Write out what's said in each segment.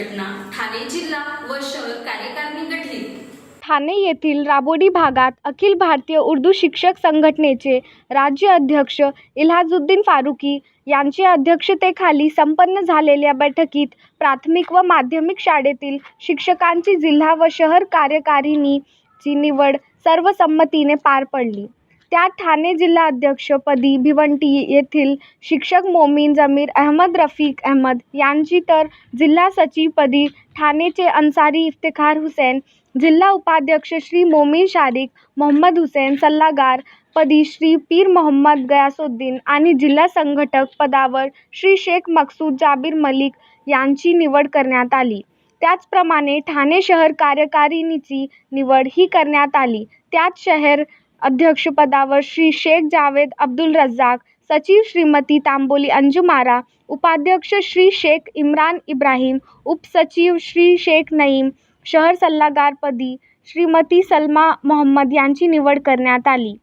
संघटना ठाणे जिल्हा व शहर कार्यकारिणी गठीत. ठाणे येथील राबोडी भागात अखिल भारतीय उर्दू शिक्षक संघटनेचे राज्य अध्यक्ष इल्हाजुद्दीन फारुकी यांच्या अध्यक्षतेखाली संपन्न झालेल्या बैठकीत प्राथमिक व माध्यमिक शाळेतील शिक्षकांची जिल्हा व शहर कार्यकारिणीची निवड सर्वसंमतीने पार पडली. त्यात ठाणे जिल्हा अध्यक्षपदी भिवंडी येथील शिक्षक मोमीन जमीर अहमद रफिक अहमद यांची, तर जिल्हा सचिवपदी ठाणेचे अन्सारी इफ्तिखार हुसेन, जिल्हा उपाध्यक्ष श्री मोमीन शारिक मोहम्मद हुसेन, सल्लागार पदी श्री पीर मोहम्मद गयासुद्दीन आणि जिल्हा संघटक पदावर श्री शेख मकसूद जाबिर मलिक यांची निवड करण्यात आली. त्याचप्रमाणे ठाणे शहर कार्यकारिणीची निवड ही करण्यात आली. त्यात शहर अध्यक्षपदावर श्री शेख जावेद अब्दुल रज्जाक, सचिव श्रीमती तांबोली अंजुम आरा, उपाध्यक्ष श्री शेख इम्रान इब्राहिम, उपसचिव श्री शेख नईम, शहर सल्लागारपदी श्रीमती सलमा मोहम्मद यांची निवड करण्यात आली.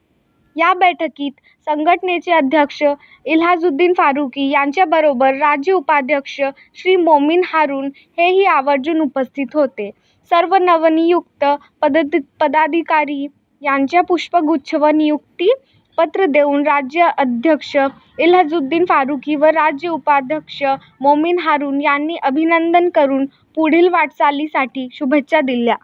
या बैठकीत संघटनेचे अध्यक्ष इल्हाजुद्दीन फारुकी यांच्याबरोबर राज्य उपाध्यक्ष श्री मोमीन हारून हेही आवर्जून उपस्थित होते. सर्व नवनियुक्त पदाधिकारी यांच्या पुष्पगुच्छ व नियुक्ती पत्र देऊन राज्य अध्यक्ष इल्हाजुद्दीन फारुकी व राज्य उपाध्यक्ष मोमीन हारून यांनी अभिनंदन करून पुढील वाटचालीसाठी शुभेच्छा दिल्या.